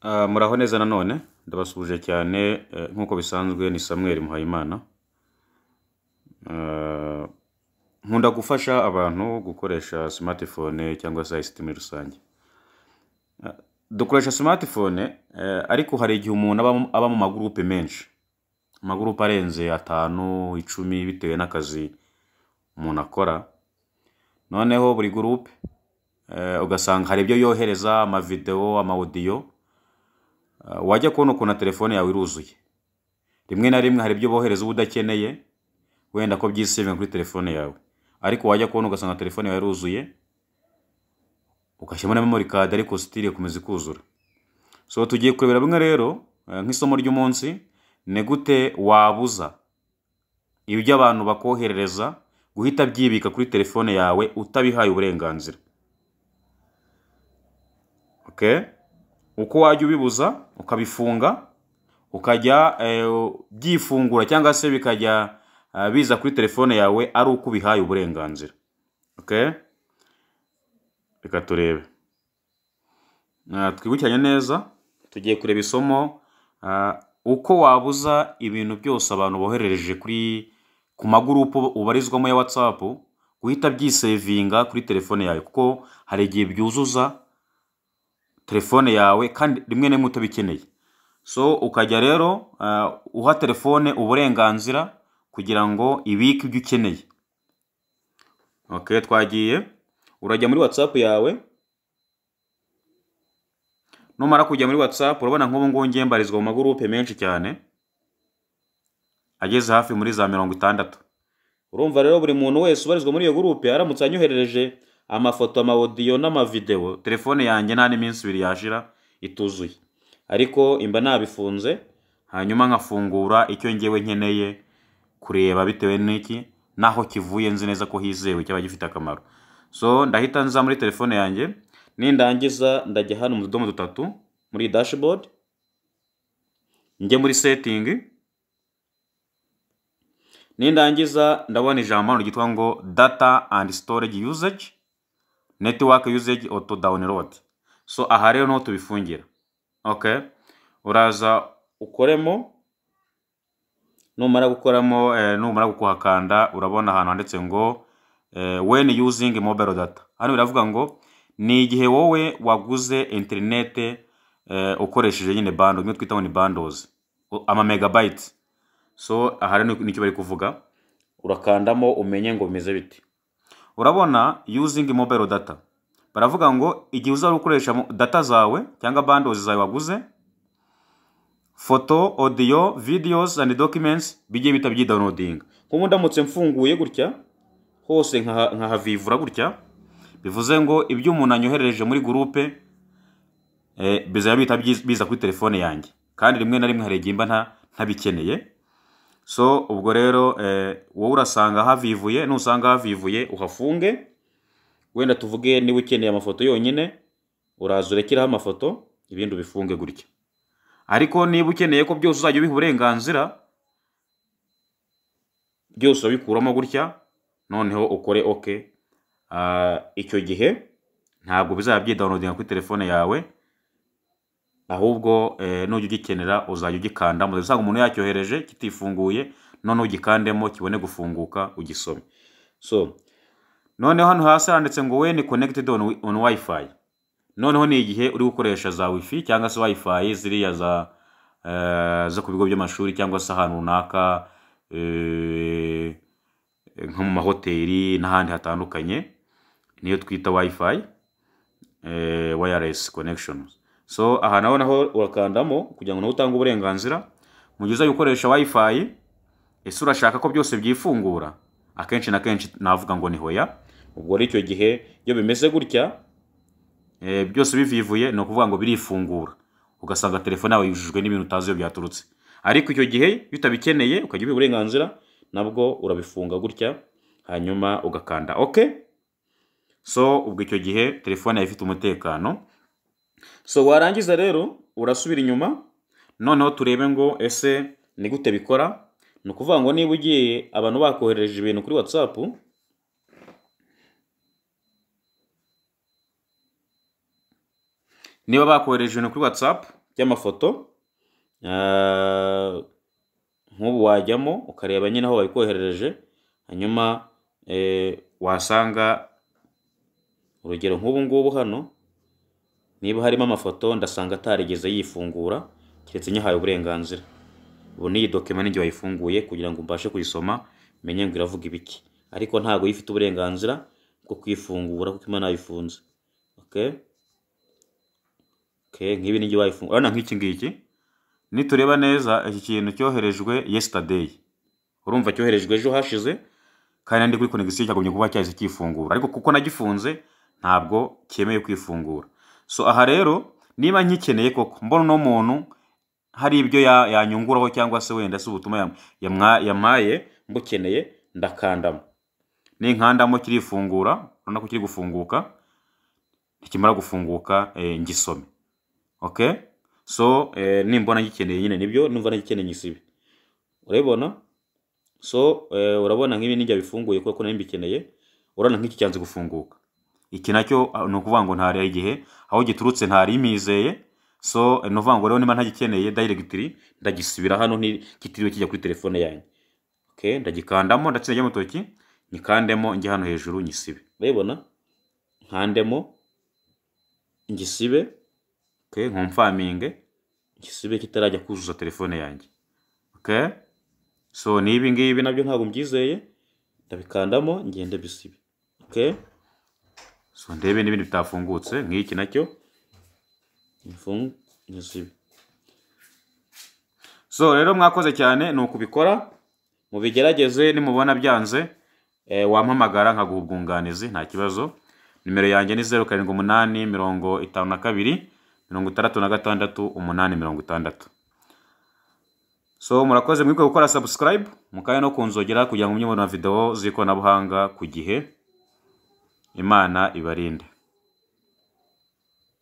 Muraho neza nanone ndabasuje cyane nkuko bisanzwe ni Samuel Muhayimana. Nkunda gufasha abantu gukoresha smartphone cyangwa se ICT muri rusange. Dukoresha smartphone ariko hari igihe umuntu aba mu magroupe menshi. Amagroupe arenze 5, 10 bitewe n'akazi umuntu akora. Noneho buri groupe ugasanga hari ibyo yohereza ama video, ama audio. Wajya kubona ukuntu telefone yawe iruzuye. Rimwe na rimwe hari ibyo bohereza ubudakeneye wenda ko byisebye kuri telefone yawe. Ariko wajya kubona ugasanga telefone yawe iruzuye ugashyiramo na memory card ariko still ikomeza kuzura. So tugiye kurebera bimwe rero nk'isomo ry'umunsi ne gute wabuza ibyo abantu bakoherereza guhita byibika kuri telefone yawe utabihaye uburenganzira. Okay? Uko wajya ubibuza ukabifunga ukajya byifungura cyangwa se bikajya biza kuri telefone yawe ari uko bihaye uburenganzira. Okay? Reka turebe. Twibukiranye neza tugiye kureba isomo uko wabuza ibintu byose abantu boherereje ku magurupu ubarizwamo ya WhatsApp guhita byisevinga kuri telefone yawe kuko hari igihe byuzuza telefone yawe kandi rimwe na rimwe utabikeneye. So ukajya rero uha telefone uburenganzira kugira ngo ibike ibyo ukeneye. Okay, twagiye. Urajya muri WhatsApp yawe. Numara kujya muri WhatsApp urabona nk'ubu ngubu ngiye mbarizwa mu magroupe menshi cyane. Ageze hafi muri za 60. Urumva rero buri muntu wese ubarizwa muri iyo groupe aramutse anyoherereje amafoto, ama audio n'ama video, telefone yanjye nta n'iminsi 2 yashira ituzuye. Ariko imba nabifunze hanyuma nkafungura icyo ngewe nkeneye kureba bitewe n'iki naho kivuye nzi neza ko hizewe cyaba gifite akamaro. So ndahita nza muri telefone yanjye nindangiza ndajya hano mu tudomo dutatu muri dashboard, njye muri setting, nindangiza ndabona ijambo ryitwa ngo data and storage usage, network usage auto download. So aha rero no tubifungira. Okay, uraza ukoremo, numara gukoramo numara gukuhakanda urabona ahantu handitse ngo when using mobile data. Hano biravuga ngo ni igihe wowe waguze internet ukoresheje nyine bundle, nyo twita ngo ni bundles, ama megabytes. So aha rero nicyo bari kuvuga, urakandamo umenye ngo bimeze biti. Urabona using mobile data baravuga ngo igihe uzari ukoresha data zawe cyangwa bundles zawe waguze, photo, audio, videos and documents bigiye bitabyi downloading. Kuko ndamutse mfunguye gutya hose nkahavivura gutya, bivuze ngo ibyo umuntu anyoherereje muri groupe bizaba biza kuri telefone yanjye kandi rimwe na rimwe hari igimba ntabikeneye. So ubwo rero wowe urasanga havivuye, nusanga havivuye uhafunge. Wenda tuvuge niba ukeneye amafoto yonyine uraza urekeraho amafoto, ibindi bifunge gutya. Ariko niba ukeneye ko byose uzajya ubiha uburenganzira byose ubikuramo gutya, noneho ukore okay, icyo gihe ntabwo bizaba byidownloadinga kuri telefone yawe, ahubwo nujya ugikenera uzajya ugikanda mu usanga umuntu yacyohereje kitifunguye, none ugikandemo kibone gufunguka ugisome. So noneho hano hasi handitse ngo when connected on Wi-Fi. Noneho ni igihe uri gukoresha za Wi-Fi cyangwa se Wi-Fi ziriya za ku bigo by'amashuri cyangwa se ahantu runaka nko mu mahoteli n'ahandi hatandukanye, niyo twita Wi-Fi, wireless connections. So aha naho urakandamo kugira ngo utange uburenganzira mu gihe uzaye ukoresha Wi-Fi. Ese urashaka ko byose byifungura? Akenshi na kenshi navuga ngo ni hoya. Ubwo ari icyo gihe iyo bimeze gutya byose bivivuye no kuvuga ngo birifungura, ugasanga telefone yawe yujujwe n'ibintu utazi iyo byaturutse. Ariko icyo gihe bitabikeneye ukajya ubiha uburenganzira, nabwo urabifunga gutya hanyuma ugakanda okay. So ubwo icyo gihe telefone yawe ifite umutekano. So warangiza rero urasubira inyuma, noneho turebe ngo ese ni gute bikora. Ni ukuvuga ngo niba ugiye abantu bakoherereje ibintu kuri WhatsApp, niba bakoherereje ibintu kuri WhatsApp by'amafoto, nk'ubu wajyamo ukareba nyine aho babikoherereje, hanyuma wasanga urugero nk'ubu ngubu hano niba harimo amafoto ndasanga atarigeze yifungura keretse nyahaye uburenganzira. Ubu ni iyi document ninjye wayifunguye kugira ngo mbashe kuyisoma menye ngo iravuga ibiki, ariko ntago yifite uburenganzira bwo kwifungura kuko Imana yayifunze. Okay, nk'ibi ninjye wayifungura. Urabona nk'iki ngiki nitureba neza iki kintu cyoherejwe yesterday, urumva cyoherejwe ejo hashize kandi ndi kuri connection cyagomye kuba cyahise kifungura, ariko kuko nagifunze ntabwo cyemeye kwifungura. So aha rero niba nkikeneye koko mbona no muntu hari ibyo yanyunguraho cyangwa se wenda se ubutuma yamaye mbukeneye, ndakandamo. Ni nkandamo kirifungura, urabona ko kiri gufunguka, nikimara gufunguka ngisome. Okay, so nimbona gikeneye nyine nibyo numva nagikeneye nyisibe, urabona. So urabona nk'ibi ninjye bifunguye kuko nari mbikeneye. Urabona nk'iki cyanze gufunguka, iki nacyo no kuvuga ngo ntari igihe aho giturutse ntari imizeye. So no kuvuga ngo rero niba ntagikeneye directly ndagisibira hano kitiriwe kijya kuri telefone yanjye. Okay, ndagikandamo ndatsinda jya mutoki nyikandemo njye hano hejuru nyisibe, urabona nkandemo ngisibe. Okay, nkomfaminge ngisibe kitarajya kuzuza telefone yanjye. Okay, so nibi ngibi nabyo ntabwo mbyizeye, ndabikandamo ngende bisibe. Okay, so ndebe n'ibindi bitafungutse nk'iki nacyo ngisibe. So rero mwakoze cyane ni ukubikora, mubigerageze. Nimubona byanze wampamagara nkaguha ubwunganizi nta kibazo. Nimero yanjye ni 0782 So murakoze mwikwe gukora subscribe mukaye no kunzogera kugira ngo mujye mubona video z'ikoranabuhanga ku gihe. Imana ibarinde.